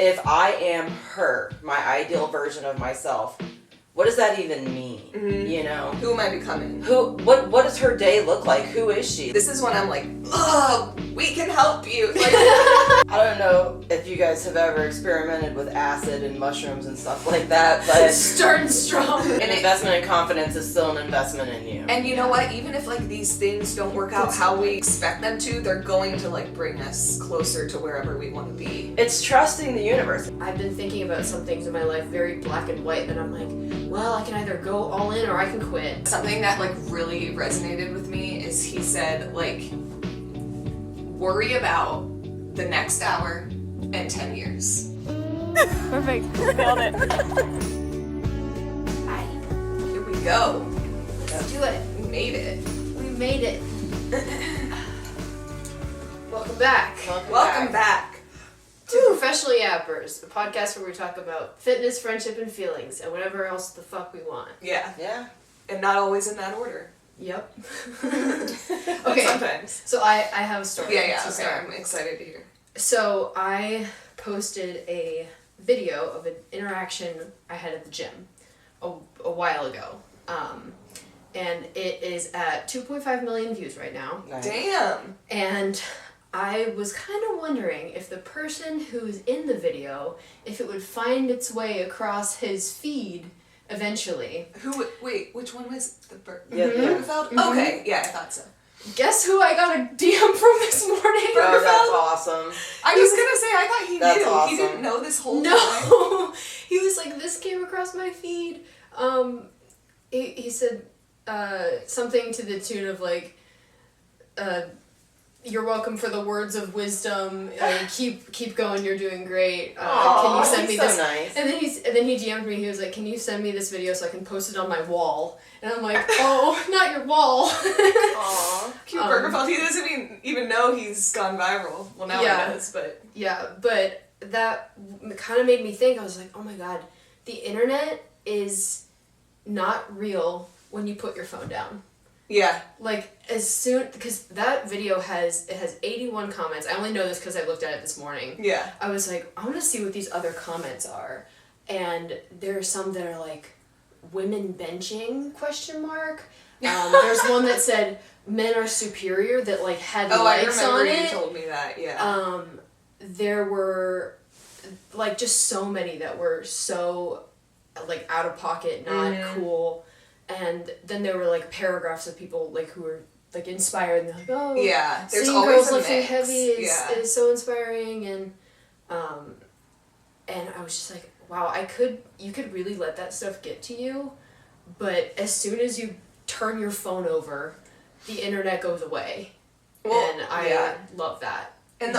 if I am her, my ideal version of myself, what does that even mean? You know? Who am I becoming? What does her day look like? Who is she? This is when I'm like, oh, we can help you. Like, I don't know if you guys have ever experimented with acid and mushrooms and stuff like that, but starting strong. An investment in confidence is still an investment in you. And you know what? Even if like these things don't work out how we expect them to, they're going to like bring us closer to wherever we want to be. It's trusting the universe. I've been thinking about some things in my life very black and white, and I'm like, well, I can either go all in or I can quit. Something that like really resonated with me is he said like, worry about the next hour and 10 years. Perfect. Nailed it. Here we go. Let's do it. We made it. We made it. Welcome back. Welcome back. To Professional Yappers, a podcast where we talk about fitness, friendship, and feelings, and whatever else the fuck we want. Yeah. Yeah. And not always in that order. Yep. Okay. Sometimes. So I have a story. Yeah, to okay. start. I'm excited to hear. So I posted a video of an interaction I had at the gym a while ago. And it is at 2.5 million views right now. Nice. Damn. And I was kind of wondering if the person who's in the video, if it would find its way across his feed eventually. Wait, which one was the Yeah, Bergefeld? Mhm. Okay, yeah, I thought so. Guess who I got a DM from this morning? Oh, that's awesome. I was gonna say, I thought he That's knew. awesome. He didn't know this whole time. No! He was like, this came across my feed. He said something to the tune of like, you're welcome for the words of wisdom. Keep going. You're doing great. Can you send me so this? Nice. And then he DM'd me. He was like, "Can you send me this video so I can post it on my wall?" And I'm like, "Oh, not your wall." Aww. Cute Bergefeld. He doesn't even know he's gone viral. Well, now Yeah. he does, but Yeah, but that kind of made me think. I was like, "Oh my god, the internet is not real when you put your phone down." yeah. Like, as soon, because that video has 81 comments. I only know this because I looked at it this morning. Yeah. I was like, I want to see what these other comments are. And there are some that are like, women benching, ? There's one that said, men are superior, that like had lights on it. You told me that, yeah. There were like just so many that were so like out of pocket, not cool. And then there were like paragraphs of people like who were like inspired and they're like, oh, yeah, there's seeing always girls a lifting mix. heavy Yeah. is so inspiring. And I was just like, wow, you could really let that stuff get to you, but as soon as you turn your phone over, the internet goes away. Well, and I love that. And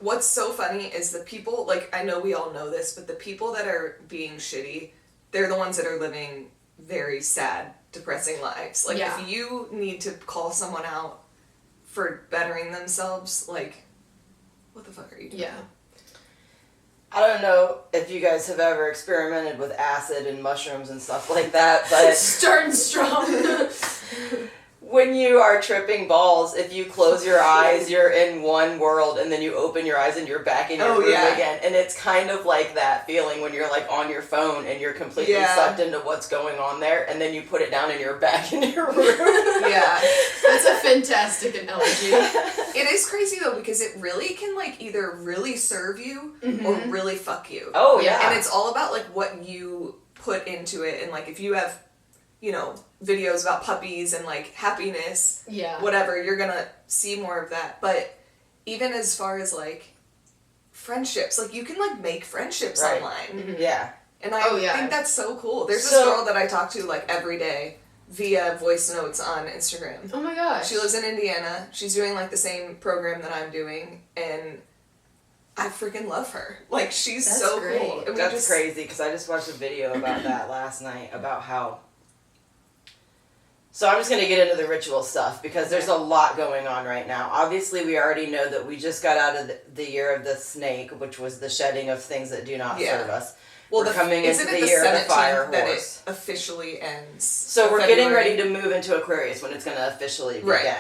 what's so funny is the people, like, I know we all know this, but the people that are being shitty, they're the ones that are living very sad, depressing lives. Like, Yeah. if you need to call someone out for bettering themselves, like, what the fuck are you doing? Yeah. I don't know if you guys have ever experimented with acid and mushrooms and stuff like that, but Starting strong. when you are tripping balls, if you close your eyes, you're in one world, and then you open your eyes and you're back in your room again. And it's kind of like that feeling when you're like on your phone and you're completely sucked into what's going on there, and then you put it down and you're back in your room. Yeah. That's a fantastic analogy. It is crazy though, because it really can like either really serve you or really fuck you. Oh yeah. And it's all about like what you put into it, and like if you have, you know, videos about puppies and like happiness, whatever, you're gonna see more of that. But even as far as like friendships, like you can like make friendships online. Yeah. And I think that's so cool. There's this girl that I talk to like every day via voice notes on Instagram. Oh my gosh. She lives in Indiana. She's doing like the same program that I'm doing, and I freaking love her. Like, she's so great. cool. And That's crazy, because I just watched a video about that last night, about how... So I'm just going to get into the ritual stuff, because there's a lot going on right now. Obviously, we already know that we just got out of the year of the snake, which was the shedding of things that do not serve us. Well, we're coming into the year of the fire horse. That it officially ends. So we're getting ready to move into Aquarius when it's going to officially begin. Right.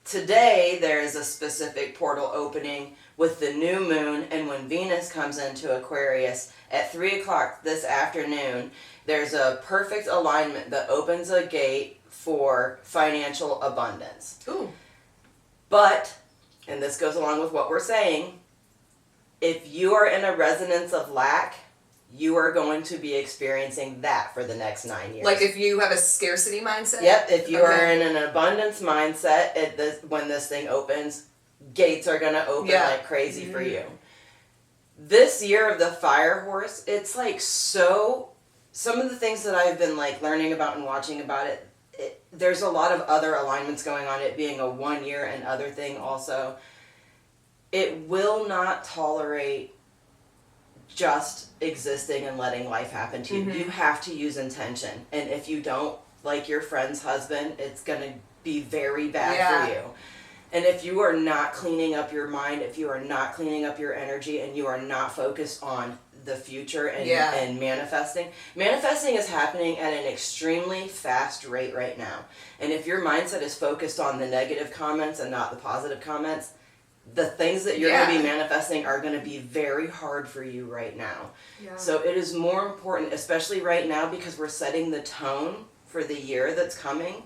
Today, there is a specific portal opening with the new moon, and when Venus comes into Aquarius at 3 o'clock this afternoon, there's a perfect alignment that opens a gate for financial abundance. Ooh. But, and this goes along with what we're saying, if you are in a resonance of lack, you are going to be experiencing that for the next 9 years. Like if you have a scarcity mindset? Yep, if you are in an abundance mindset, when this thing opens, gates are going to open like crazy for you. This year of the fire horse, it's like some of the things that I've been like learning about and watching about it, there's a lot of other alignments going on, it being a 1 year and other thing also. It will not tolerate just existing and letting life happen to you. You have to use intention. And if you don't, like your friend's husband, it's going to be very bad for you. And if you are not cleaning up your mind, if you are not cleaning up your energy, and you are not focused on the future and manifesting is happening at an extremely fast rate right now. And if your mindset is focused on the negative comments and not the positive comments, the things that you're going to be manifesting are going to be very hard for you right now. Yeah. So it is more important, especially right now, because we're setting the tone for the year that's coming.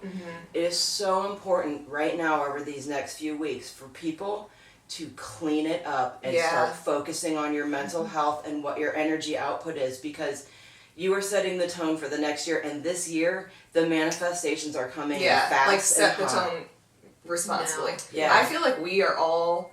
It is so important right now over these next few weeks for people to clean it up and start focusing on your mental health and what your energy output is, because you are setting the tone for the next year, and this year the manifestations are coming fast. Like set and the hot. tone responsibly. Yeah. I feel like we are all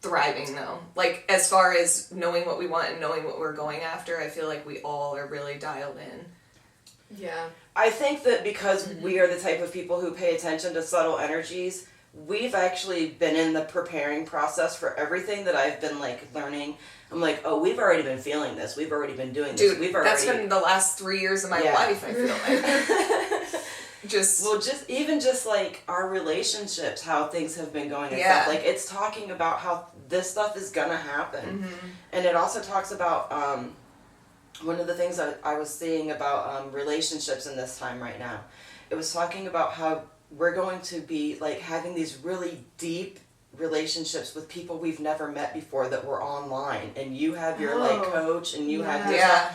thriving though. Like as far as knowing what we want and knowing what we're going after, I feel like we all are really dialed in. Yeah. I think that because we are the type of people who pay attention to subtle energies, we've actually been in the preparing process for everything that I've been like learning. I'm like, oh, we've already been feeling this. We've already been doing this. Dude, that's been the last 3 years of my life, I feel like. just like our relationships, how things have been going and stuff. Like it's talking about how this stuff is gonna happen. And it also talks about one of the things I was seeing about relationships in this time right now. It was talking about how we're going to be like having these really deep relationships with people we've never met before that were online, and you have your like coach and you have your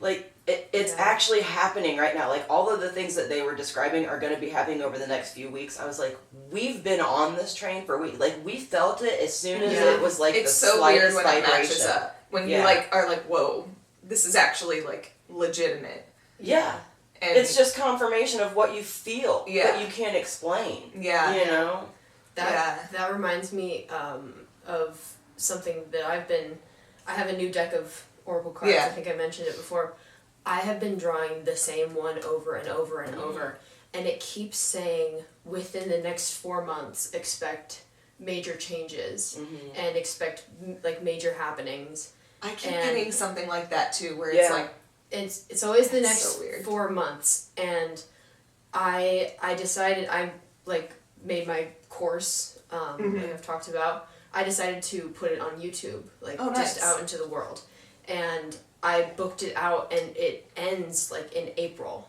like it's actually happening right now. Like all of the things that they were describing are going to be happening over the next few weeks. I was like, we've been on this train for weeks. Like we felt it as soon as it was like it's the so weird slightest when vibration. it matches up. When you like are like, whoa, this is actually like legitimate. Yeah. And it's just confirmation of what you feel that you can't explain. Yeah. You know? That reminds me of something that I have a new deck of Oracle cards. I think I mentioned it before. I have been drawing the same one over and over and over, and it keeps saying within the next 4 months expect major changes and expect like major happenings. I keep getting something like that too, where it's like it's always the next 4 months, and I decided I like made my course like I've talked about. I decided to put it on YouTube, like just out into the world, and I booked it out, and it ends like in April.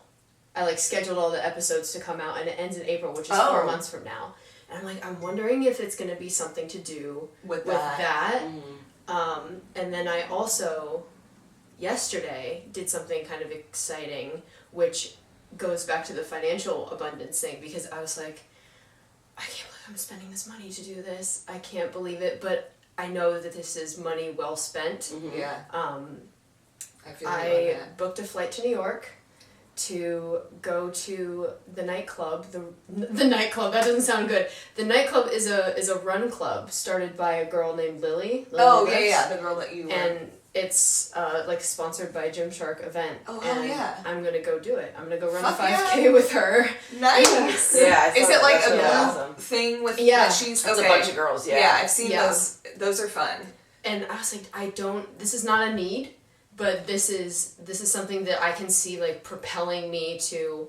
I like scheduled all the episodes to come out, and it ends in April, which is 4 months from now. And I'm like, I'm wondering if it's gonna be something to do with that. And then I also yesterday did something kind of exciting, which goes back to the financial abundance thing, because I was like, I can't believe I'm spending this money to do this. I can't believe it, but I know that this is money well spent. I booked a flight to New York to go to the nightclub. The nightclub, that doesn't sound good. The nightclub is a run club started by a girl named Lily. The girl that you and it's like sponsored by Gymshark event. Oh hell yeah! I'm gonna go do it. I'm gonna go run a 5K with her. Nice. Yeah. Is it like a group thing with? Yeah. She's it's a bunch of girls. Yeah. Yeah, I've seen those. Those are fun. And I was like, this is not a need, but this is something that I can see like propelling me to.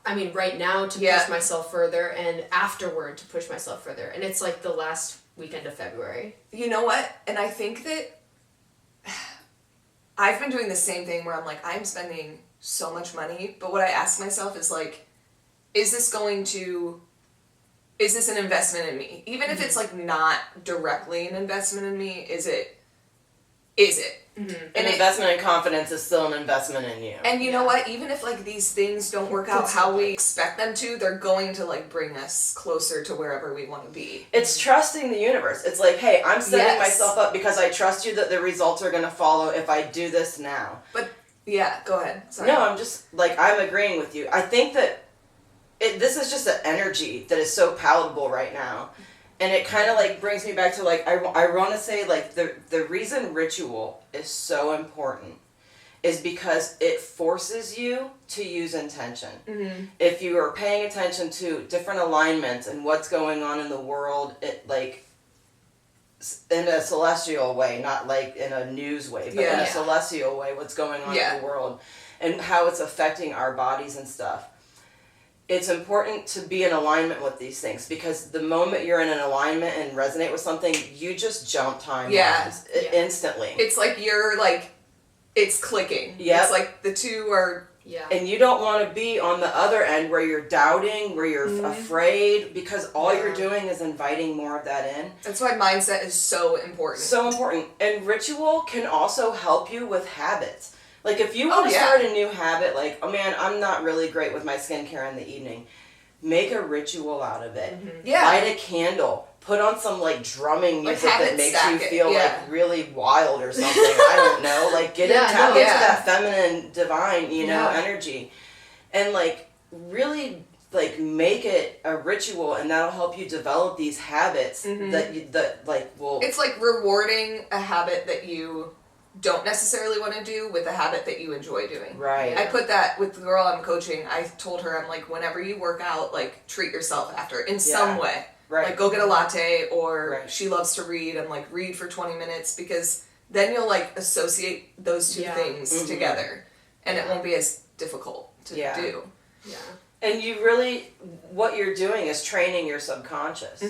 I mean, right now to push myself further, and afterward to push myself further, and it's like the last weekend of February. You know what? And I think that I've been doing the same thing where I'm like, I'm spending so much money, but what I ask myself is like, is this going to is this an investment in me? Even if it's like not directly an investment in me, is it? An investment in confidence is still an investment in you. And you know what? Even if like these things don't work out how we expect them to, they're going to like bring us closer to wherever we want to be. It's trusting the universe. It's like, hey, I'm setting myself up because I trust you that the results are going to follow if I do this now. But yeah, go ahead. Sorry. No, I'm just like, I'm agreeing with you. I think that this is just an energy that is so palatable right now. And it kind of like brings me back to like, I want to say like the reason ritual is so important is because it forces you to use intention. If you are paying attention to different alignments and what's going on in the world, it like in a celestial way, not like in a news way, but in a celestial way, what's going on in the world and how it's affecting our bodies and stuff. It's important to be in alignment with these things because the moment you're in an alignment and resonate with something, you just jump timelines instantly. It's like you're like, it's clicking. Yeah. It's like the two are... Yeah. And you don't want to be on the other end where you're doubting, where you're afraid, because all you're doing is inviting more of that in. That's why mindset is so important. So important. And ritual can also help you with habits. Like, if you want to start a new habit, like, oh man, I'm not really great with my skincare in the evening, make a ritual out of it. Light a candle. Put on some, like, drumming music that makes you feel, like, really wild or something. I don't know. Like, tap into that feminine, divine, you know, energy. And, like, really, like, make it a ritual, and that'll help you develop these habits that will... It's like rewarding a habit that you don't necessarily want to do with a habit that you enjoy doing. Right. I put that with the girl I'm coaching. I told her, I'm like, whenever you work out, like, treat yourself after in some way. Right. Like, go get a latte, or she loves to read, and, like, read for 20 minutes, because then you'll, like, associate those two things together, and it won't be as difficult to do. Yeah. And you really, what you're doing is training your subconscious.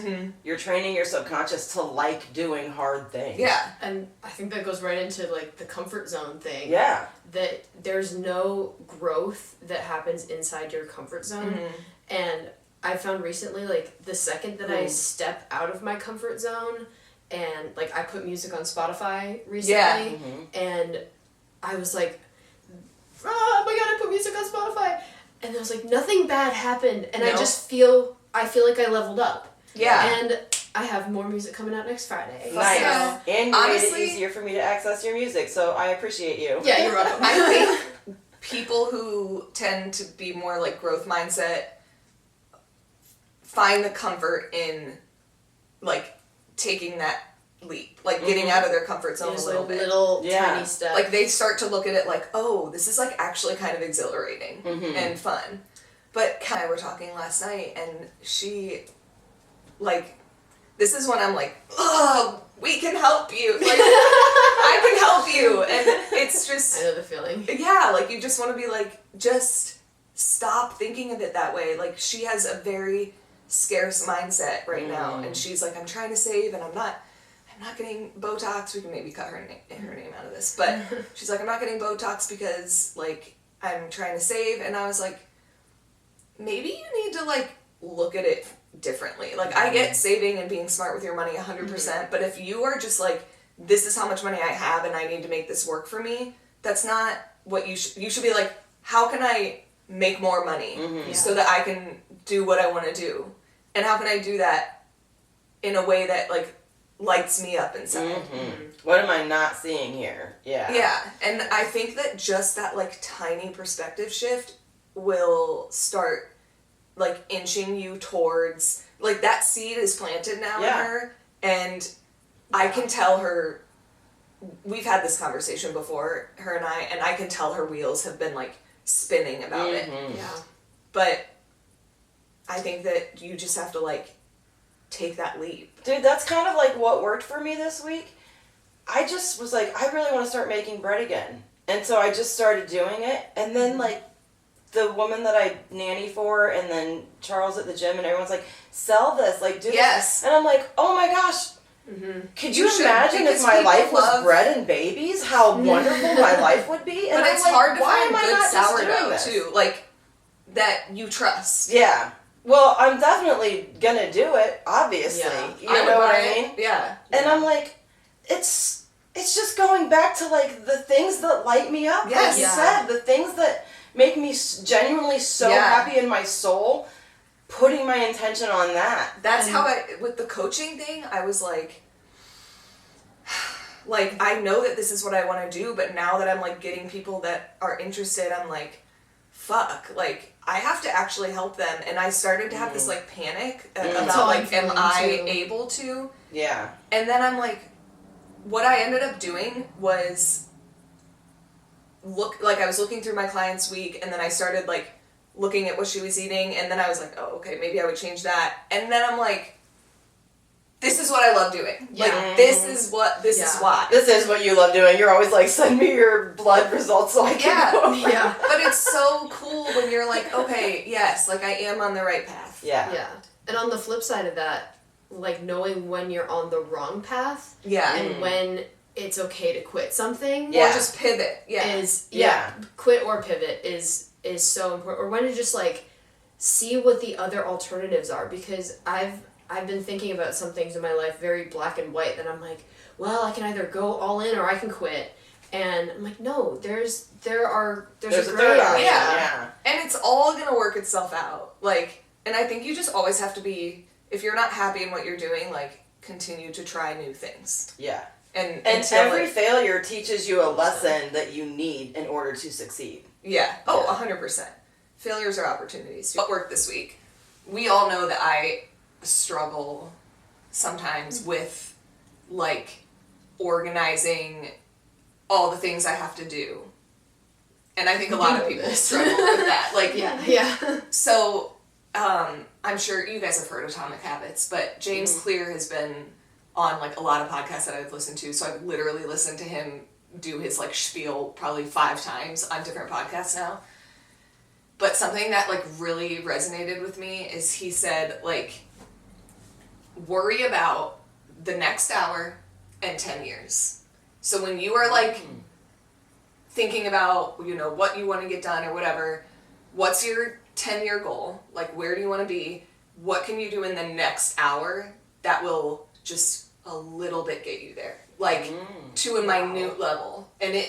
You're training your subconscious to like doing hard things. Yeah. And I think that goes right into, like, the comfort zone thing. Yeah. That there's no growth that happens inside your comfort zone. And I found recently, like, the second that I step out of my comfort zone and, like, I put music on Spotify recently and I was like, oh my god, I put music on Spotify. And I was like, nothing bad happened. And I just feel like I leveled up. Yeah. And I have more music coming out next Friday. Nice. So, and you made it easier for me to access your music, so I appreciate you. Yeah, you're welcome. I think people who tend to be more, like, growth mindset find the comfort in, like, taking that leap, like getting out of their comfort zone a little bit. Little tiny step. Like, they start to look at it like, oh, this is, like, actually kind of exhilarating and fun. But Kat and I were talking last night, and she, like, this is when I'm like, oh, we can help you. Like, I can help you. And it's just... I know the feeling. Yeah, like, you just want to be like, just stop thinking of it that way. Like, she has a very scarce mindset right now, and she's like, I'm trying to save, and I'm not getting Botox. We can maybe cut her name out of this, but she's like, I'm not getting Botox because, like, I'm trying to save. And I was like, maybe you need to, like, look at it differently. Like, I get saving and being smart with your money 100%, but if you are just like, this is how much money I have and I need to make this work for me, that's not what you should be like, how can I make more money so that I can do what I want to do? And how can I do that in a way that, like, lights me up inside? What am I not seeing here? Yeah, and I think that just that, like, tiny perspective shift will start, like, inching you towards, like, that seed is planted now in her, and I can tell her, we've had this conversation before, her and I can tell her wheels have been, like, spinning about it. Yeah. But I think that you just have to, like, take that leap. Dude, that's kind of like what worked for me this week. I just was like, I really want to start making bread again. And so I just started doing it. And then, like, the woman that I nanny for, and then Charles at the gym, and everyone's like, sell this, like, do this. And I'm like, oh my gosh, could you imagine if my life was bread and babies? How wonderful my life would be? And but it's like, hard to why find am I good not sourdough, too. Like, that you trust. Yeah. Well, I'm definitely gonna do it, obviously. Yeah. You know what I mean? Yeah. And I'm like, it's just going back to, like, the things that light me up. Yes. Like you said, the things that make me genuinely so happy in my soul, putting my intention on that. That's how with the coaching thing, I was like, I know that this is what I want to do, but now that I'm, like, getting people that are interested, I'm like, fuck, like, I have to actually help them. And I started to have this, like, panic about, like, am I able to? Yeah. And then I'm like, what I ended up doing was I was looking through my client's week, and then I started, like, looking at what she was eating, and then I was like, oh, okay, maybe I would change that. And then I'm like, this is what I love doing. Yeah. Like, this is why. This is what you love doing. You're always like, send me your blood results so I can go. Yeah. But it's so cool when you're like, okay, yes, like, I am on the right path. Yeah. Yeah. And on the flip side of that, like, knowing when you're on the wrong path. Yeah. And when it's okay to quit something. Or just pivot. Yeah. Quit or pivot is so important. Or when to just, like, see what the other alternatives are. Because I've been thinking about some things in my life very black and white that I'm like, well, I can either go all in or I can quit. And I'm like, no, there's a gray area. Yeah. And it's all gonna work itself out. Like, and I think you just always have to be, if you're not happy in what you're doing, like, continue to try new things. Yeah. And every failure teaches you a lesson that you need in order to succeed. Yeah. Oh, 100%. Failures are opportunities. What worked this week? We all know that I struggle sometimes with, like, organizing all the things I have to do. And I think a lot of people struggle with that. Like, yeah. So, I'm sure you guys have heard Atomic Habits, but James Clear has been on, like, a lot of podcasts that I've listened to, so I've literally listened to him do his, like, spiel probably 5 times on different podcasts now. But something that, like, really resonated with me is he said, like, worry about the next hour and 10 years. So when you are, like, thinking about, you know, what you want to get done or whatever, what's your 10-year goal? Like, where do you want to be? What can you do in the next hour that will just a little bit get you there? Like, to a minute level. And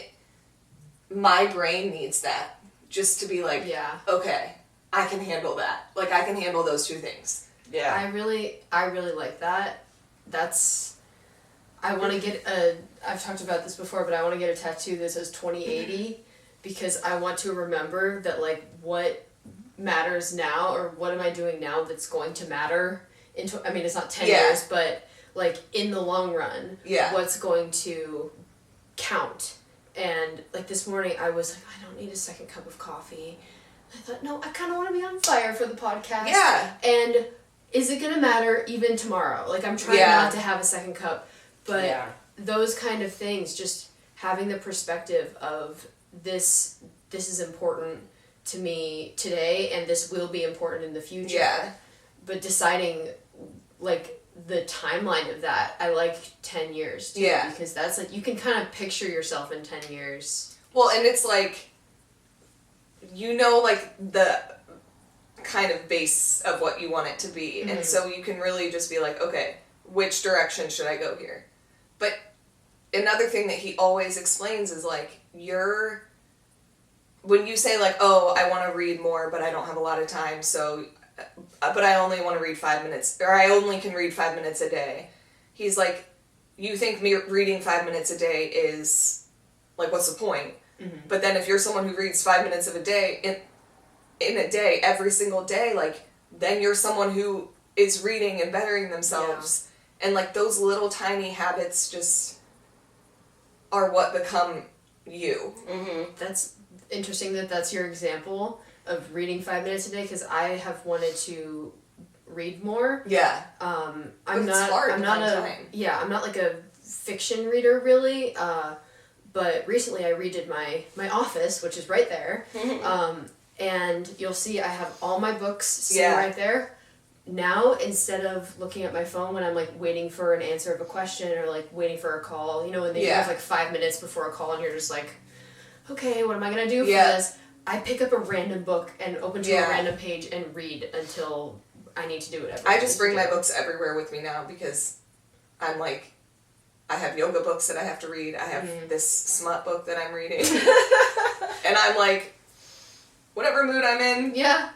my brain needs that. Just to be like, okay, I can handle that. Like, I can handle those 2 things. Yeah. I really like that. I want to get I've talked about this before, but I want to get a tattoo that says 2080 because I want to remember that, like, what matters now or what am I doing now that's going to matter I mean, it's not 10 years, but, like, in the long run, what's going to count. And, like, this morning I was like, I don't need a second cup of coffee. I thought, no, I kind of want to be on fire for the podcast. Yeah. And is it going to matter even tomorrow? Like, I'm trying not to have a second cup. But those kind of things, just having the perspective of this is important to me today and this will be important in the future. Yeah. But deciding, like, the timeline of that, I like 10 years too. Yeah. Because that's, like, you can kind of picture yourself in 10 years. Well, and it's like, you know, like, the kind of base of what you want it to be. And so you can really just be like, okay, which direction should I go here? But another thing that he always explains is, like, when you say, like, oh, I want to read more, but I don't have a lot of time, so, but I only want to read 5 minutes, or I only can read 5 minutes a day. He's like, you think me reading 5 minutes a day is, like, what's the point? But then if you're someone who reads 5 minutes of a day, in a day, every single day, like, then you're someone who is reading and bettering themselves. And, like, those little tiny habits just are what become you. That's interesting that that's your example of reading 5 minutes a day, because I have wanted to read more. Yeah. I'm but not. It's hard I'm to not find a. time. Yeah, I'm not like a fiction reader really. But recently I redid my office, which is right there. And you'll see I have all my books sitting right there. Now, instead of looking at my phone when I'm, like, waiting for an answer of a question or, like, waiting for a call, you know, when you have, like, 5 minutes before a call and you're just like, okay, what am I going to do for this? I pick up a random book and open to a random page and read until I need to do whatever. I just bring my books everywhere with me now because I'm like, I have yoga books that I have to read. I have this smut book that I'm reading. And I'm like, whatever mood I'm in. Yeah.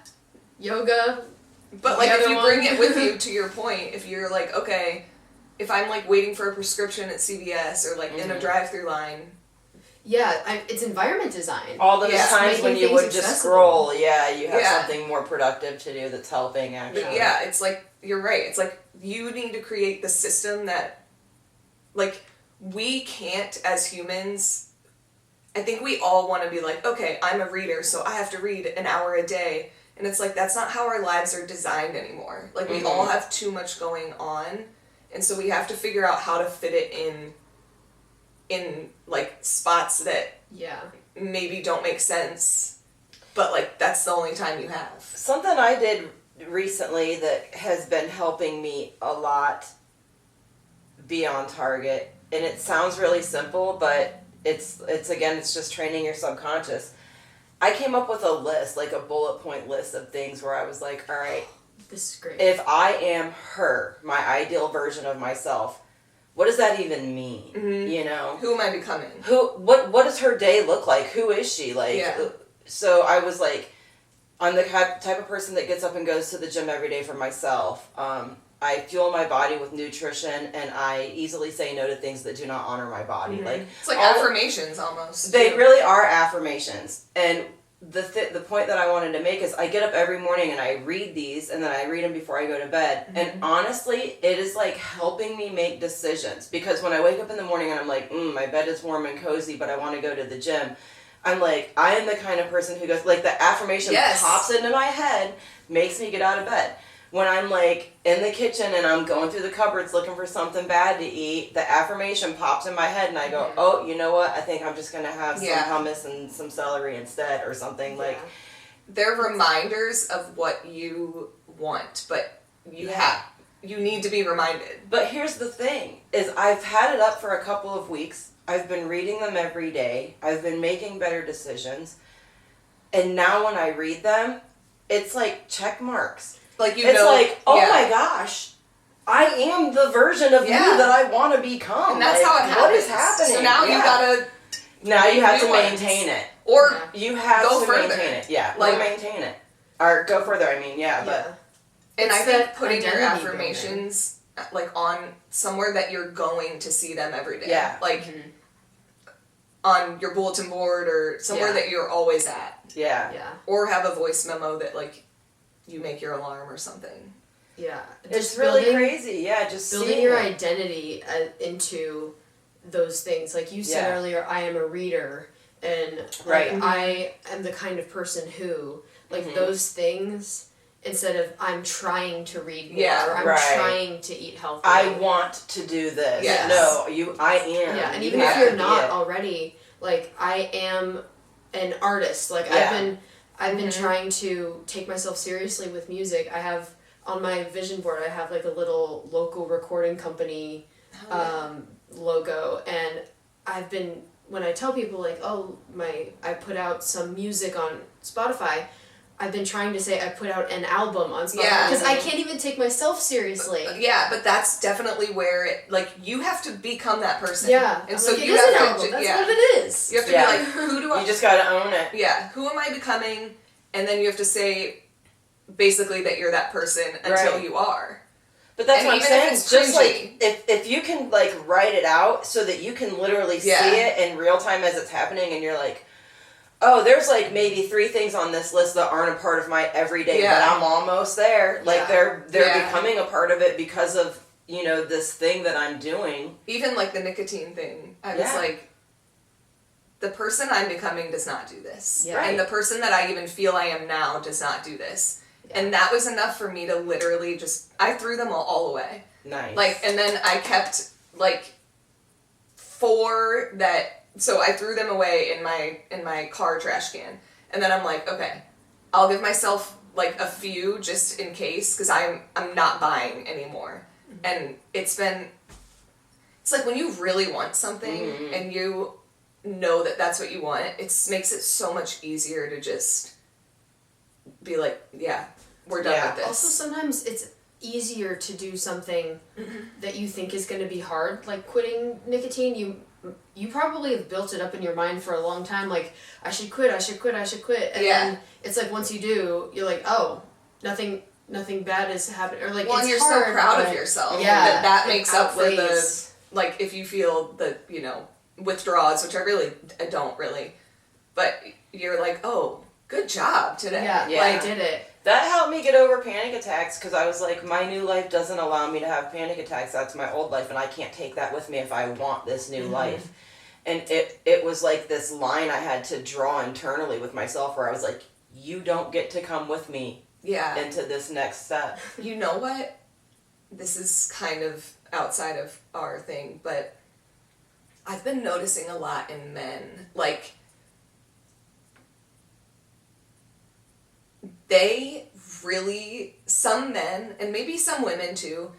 Yoga. But like if you bring it with you, to your point, if you're like, okay, if I'm like waiting for a prescription at CVS or like in a drive-through line. Yeah, it's environment design. All those times when you would just scroll, you have something more productive to do that's helping actually. But yeah, it's like, you're right. It's like you need to create the system that, like, we can't as humans, I think we all want to be like, okay, I'm a reader, so I have to read an hour a day. And it's like, that's not how our lives are designed anymore. Like, we all have too much going on. And so we have to figure out how to fit it in like spots that maybe don't make sense, but like that's the only time you have. Something I did recently that has been helping me a lot be on target, and it sounds really simple, but it's just training your subconscious. I came up with a list, like a bullet point list of things where I was like, all right, this is great. If I am her, my ideal version of myself, what does that even mean? You know? Who am I becoming? What does her day look like? Who is she? Like, so I was like, I'm the type of person that gets up and goes to the gym every day for myself. I fuel my body with nutrition, and I easily say no to things that do not honor my body. Like, it's like affirmations almost. They really are affirmations. And the point that I wanted to make is I get up every morning and I read these, and then I read them before I go to bed. And honestly, it is like helping me make decisions, because when I wake up in the morning and I'm like, my bed is warm and cozy, but I want to go to the gym, I'm like, I am the kind of person who goes, like, the affirmation pops into my head, makes me get out of bed. When I'm like in the kitchen and I'm going through the cupboards looking for something bad to eat, the affirmation pops in my head and I go, oh, you know what? I think I'm just going to have some hummus and some celery instead or something. Like, they're reminders of what you want, but you need to be reminded. But here's the thing, is I've had it up for a couple of weeks. I've been reading them every day. I've been making better decisions. And now when I read them, it's like check marks. Like, it's like, oh my gosh, I am the version of me that I want to become. And that's like, how it happens. What is happening? So now you gotta... Now you have to maintain it. Or you have go to further. Maintain it. Yeah, like, or maintain it. Or go further, I mean, but... And I think putting your affirmations, like, on somewhere that you're going to see them every day. Yeah. Like, on your bulletin board or somewhere that you're always at. Yeah. Or have a voice memo that, like, you make your alarm or something. Yeah. It's really crazy. Yeah, just building your identity into those things. Like you said earlier, I am a reader, and I am the kind of person who, like, those things, instead of I'm trying to read more, or I'm trying to eat healthy. I want to do this. Yes. No, I am. Yeah, and even if you're not already, like, I am an artist. Like, I've been trying to take myself seriously with music. I have, on my vision board, I have like a little local recording company logo, and I've been, when I tell people like, I put out some music on Spotify, I've been trying to say I put out an album on Spotify, because I can't even take myself seriously. But that's definitely where it, like, you have to become that person. Yeah. And so like, you have to, that's what it is. You have to be like, who do I... You just gotta own it. Yeah, who am I becoming? And then you have to say, basically, that you're that person until you are. But that's what I'm saying. It's just like, if you can, like, write it out so that you can literally see it in real time as it's happening, and you're like, oh, there's like maybe 3 things on this list that aren't a part of my everyday, but I'm almost there. Like, they're becoming a part of it because of, you know, this thing that I'm doing. Even like the nicotine thing. I was like, the person I'm becoming does not do this. Yeah. And the person that I even feel I am now does not do this. Yeah. And that was enough for me to literally just, I threw them all away. Nice. Like, and then I kept like 4 that, so I threw them away in my car trash can. And then I'm like, okay, I'll give myself like a few just in case, because I'm not buying anymore. And it's like when you really want something and you know that that's what you want, it makes it so much easier to just be like, we're done with this. Also, sometimes it's easier to do something that you think is going to be hard, like quitting nicotine. You probably have built it up in your mind for a long time, like, I should quit, and then it's like once you do, you're like, oh, nothing bad is happening, or like, well, it's and you're hard, so proud of yourself. Yeah, that makes up for the, like, if you feel the, you know, withdrawals, which I don't really, but you're like, oh, good job today. Yeah, like, I did it. That helped me get over panic attacks, because I was like, my new life doesn't allow me to have panic attacks. That's my old life, and I can't take that with me if I want this new life. And it was like this line I had to draw internally with myself, where I was like, you don't get to come with me into this next step. You know what? This is kind of outside of our thing, but I've been noticing a lot in men, like, they really, some men, and maybe some women too,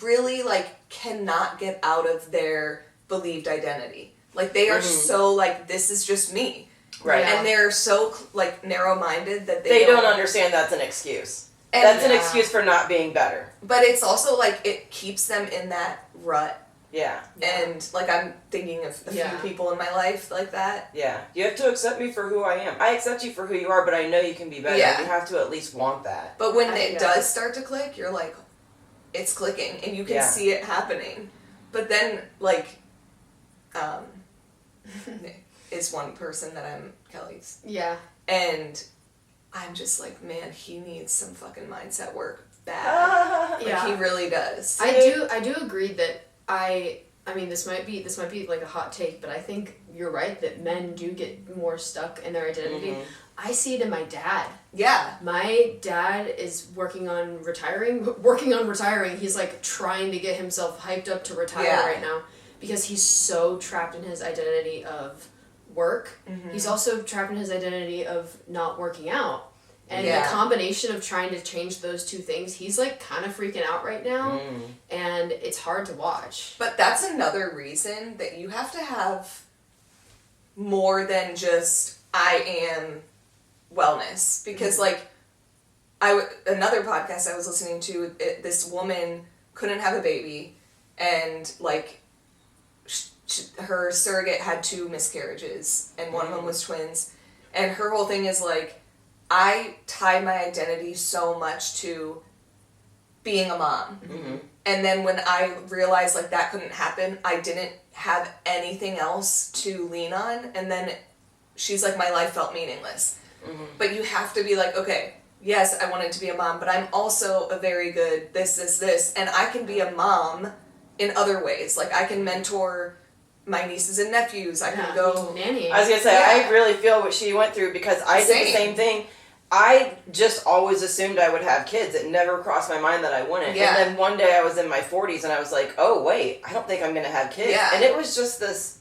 really, like, cannot get out of their believed identity. Like, they are so, like, this is just me. Right. And they're so, like, narrow-minded that they don't understand that's an excuse. And that's an excuse for not being better. But it's also, like, it keeps them in that rut. Yeah. And, like, I'm thinking of a few people in my life like that. Yeah. You have to accept me for who I am. I accept you for who you are, but I know you can be better. Yeah. You have to at least want that. But when it does start to click, you're like, it's clicking, and you can see it happening. But then, like, is one person that I'm Kelly's. Yeah. And I'm just like, man, he needs some fucking mindset work bad. Like, he really does. I do agree that I mean, this might be like a hot take, but I think you're right that men do get more stuck in their identity. I see it in my dad. Yeah. My dad is working on retiring. He's like trying to get himself hyped up to retire right now because he's so trapped in his identity of work. He's also trapped in his identity of not working out. And the combination of trying to change those two things, he's like kind of freaking out right now, and it's hard to watch. But that's another reason that you have to have more than just, I am wellness. Because, like, another podcast I was listening to, this woman couldn't have a baby, and, like, her surrogate had 2 miscarriages, and one of them was twins. And her whole thing is, like, I tied my identity so much to being a mom. And then when I realized, like, that couldn't happen, I didn't have anything else to lean on. And then she's like, my life felt meaningless. But you have to be like, okay, yes, I wanted to be a mom, but I'm also a very good this. And I can be a mom in other ways. Like, I can mentor my nieces and nephews. I can go nanny. I was gonna say, I really feel what she went through, because I did the same thing. I just always assumed I would have kids. It never crossed my mind that I wouldn't. And then one day I was in my 40s and I was like, oh wait, I don't think I'm going to have kids. And it was just this,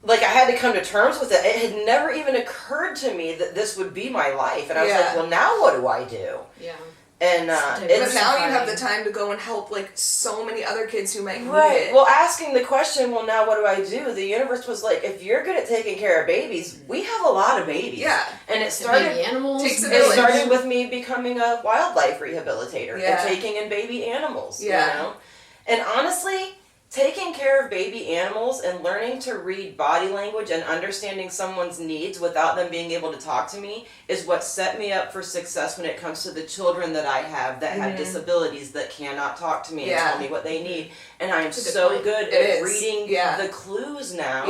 like, I had to come to terms with it. It had never even occurred to me that this would be my life. And I was like, well, now what do I do? Yeah. And but now you have the time to go and help, like, so many other kids who might need it. Well, asking the question, well, now what do I do? The universe was like, if you're good at taking care of babies, we have a lot of babies. Yeah. And it started. Baby animals. Takes a village. It started with me becoming a wildlife rehabilitator and taking in baby animals. You know? And honestly, taking care of baby animals and learning to read body language and understanding someone's needs without them being able to talk to me is what set me up for success when it comes to the children that I have that have disabilities that cannot talk to me and tell me what they need. And I am so good at reading the clues now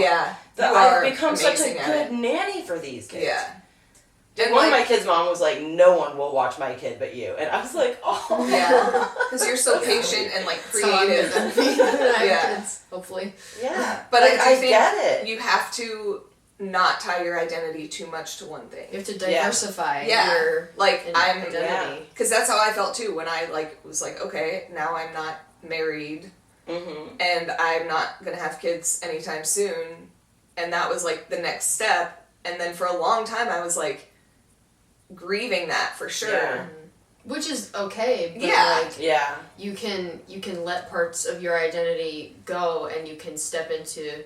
that I've become such a good nanny for these kids. Yeah. And one of my kids' mom was like, no one will watch my kid but you. And I was like, oh. Yeah. Because you're so patient and, like, creative. Kids, hopefully. Yeah. But like, I think get it. You have to not tie your identity too much to one thing. You have to diversify your identity. Because that's how I felt too when I, like, was like, okay, now I'm not married and I'm not going to have kids anytime soon. And that was, like, the next step. And then for a long time I was like, grieving that for sure. Which is okay, but you can let parts of your identity go and you can step into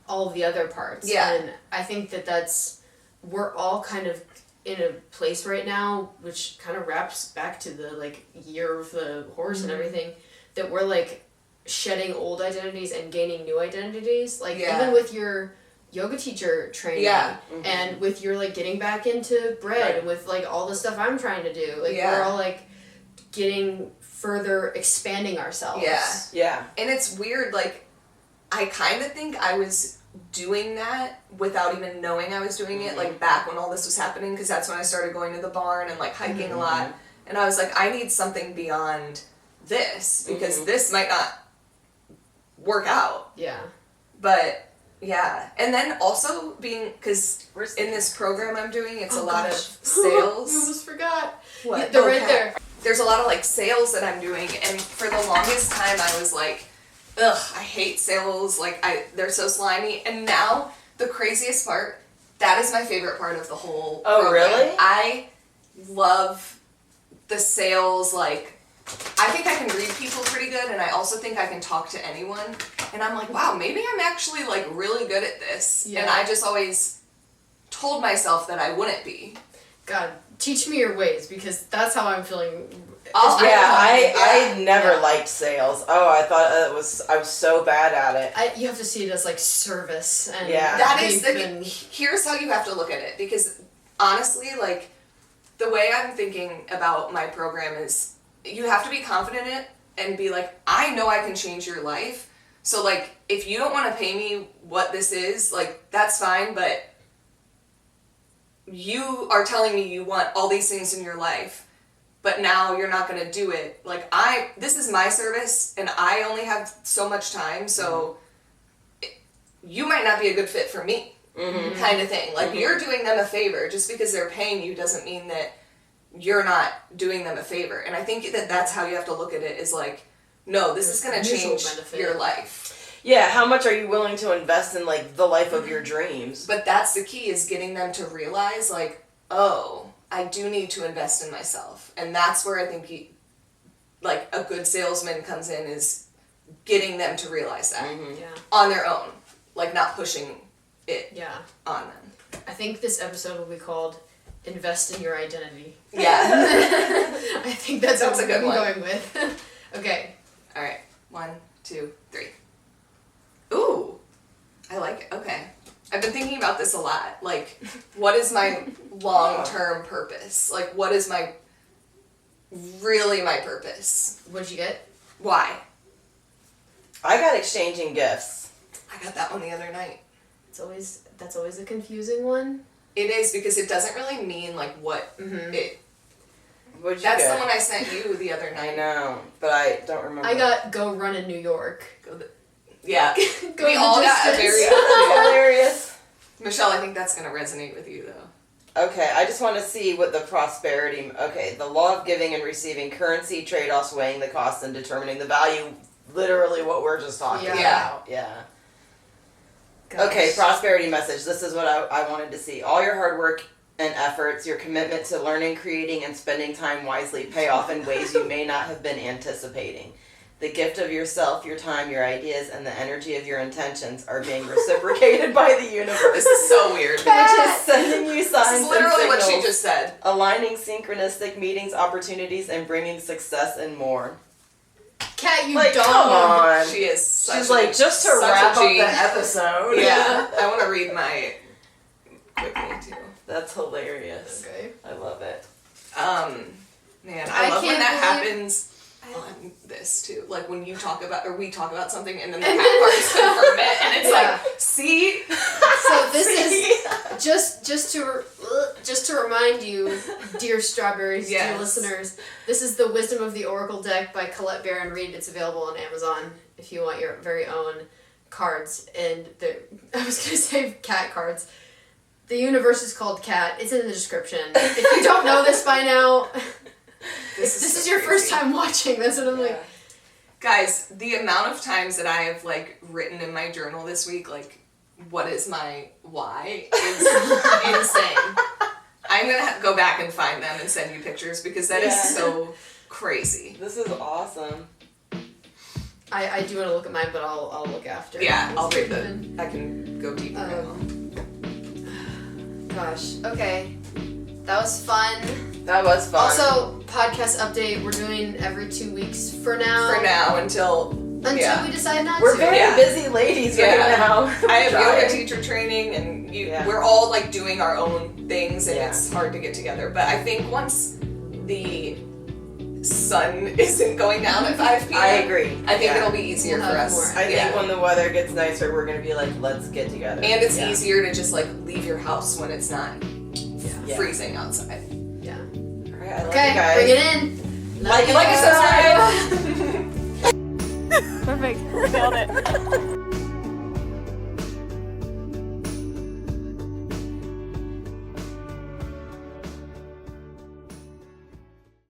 all of the other parts. And I think that we're all kind of in a place right now, which kind of wraps back to the like year of the horse and everything, that we're like shedding old identities and gaining new identities. Like even with your yoga teacher training and with your like getting back into bread and with like all the stuff I'm trying to do. Like we're all like getting further expanding ourselves. Yeah. And it's weird, like I kind of think I was doing that without even knowing I was doing it, like back when all this was happening, because that's when I started going to the barn and like hiking a lot, and I was like, I need something beyond this, because this might not work out. But and then also being, because in this program I'm doing, it's a lot of sales. I almost forgot. What? They're right there. There's a lot of like sales that I'm doing, and for the longest time I was like, ugh, I hate sales, like they're so slimy. And now the craziest part, that is my favorite part of the whole program. Really? I love the sales, like I think I can read people pretty good, and I also think I can talk to anyone. And I'm like, wow, maybe I'm actually like really good at this. And I just always told myself that I wouldn't be. God, teach me your ways, because that's how I'm feeling. I never liked sales. I thought I was so bad at it. You have to see it as like service. And that is here's how you have to look at it, because honestly, like the way I'm thinking about my program is you have to be confident in it and be like, I know I can change your life. So like if you don't want to pay me what this is, like that's fine, but you are telling me you want all these things in your life, but now you're not going to do it. Like this is my service and I only have so much time, so you might not be a good fit for me, kind of thing. Like you're doing them a favor. Just because they're paying you doesn't mean that you're not doing them a favor. And I think that that's how you have to look at it, is like, no, this is going to change your life. Yeah, how much are you willing to invest in like the life of your dreams? But that's the key, is getting them to realize like, oh, I do need to invest in myself. And that's where I think like a good salesman comes in, is getting them to realize that on their own, like not pushing it on them. I think this episode will be called Invest in Your Identity. I think that's what a good one. I'm going with. Okay. All right. 1, 2, 3. Ooh, I like it. Okay. I've been thinking about this a lot. Like, what is my long-term purpose? Like, what is my purpose? What'd you get? Why? I got exchanging gifts. I got that one the other night. That's always a confusing one. It is, because it doesn't really mean like what it. What'd you That's get? the one I sent you the other night. I know, but I don't remember. I got Go Run in New York. Yeah. Go we all got a very hilarious. Michelle, I think that's gonna resonate with you though. Okay, I just want to see what the prosperity. Okay, the law of giving and receiving, currency trade-offs, weighing the cost and determining the value. Literally, what we're just talking about. Yeah. Gosh. Okay, prosperity message. This is what I wanted to see. All your hard work and efforts, your commitment to learning, creating, and spending time wisely pay off in ways you may not have been anticipating. The gift of yourself, your time, your ideas, and the energy of your intentions are being reciprocated by the universe. This is so weird. Which is sending you signs. This is literally and what signals, she just said. Aligning synchronistic meetings, opportunities, and bringing success and more. Kat, you like, dog. Come on. She is. She's like, just to wrap up the episode. Yeah, I want to read my quickly too. That's hilarious. Okay. I love it. Man, I love when that happens. I love this too. Like when you talk about, or we talk about something, and then the cat parts confirm it, and it's like, see. So this is just to remind you, dear strawberries, dear listeners, this is the Wisdom of the Oracle deck by Colette Baron Reed. It's available on Amazon if you want your very own cards. And I was gonna say cat cards. The universe is called Cat. It's in the description. If you don't know this by now. This is your first time watching. That's what I'm like. Guys, the amount of times that I have like written in my journal this week, like, what is my why, is insane. I'm gonna have to go back and find them and send you pictures, because that is so crazy. This is awesome. I do want to look at mine, but I'll look after. Yeah, I'll read them. I can go deeper. Gosh. Okay. That was fun. That was fun. Also, podcast update. We're doing every 2 weeks for now. For now, until we decide not we're to. very busy ladies right now. I have yoga teacher training, and we're all like doing our own things, and it's hard to get together. But I think once the sun isn't going down at 5 p.m. I agree. I think it'll be easier for us. I think when the weather gets nicer, we're gonna be like, let's get together. And it's easier to just like leave your house when it's not freezing outside. Yeah. All right, I love you guys. Bring it in. Like and subscribe. Perfect. Nailed it.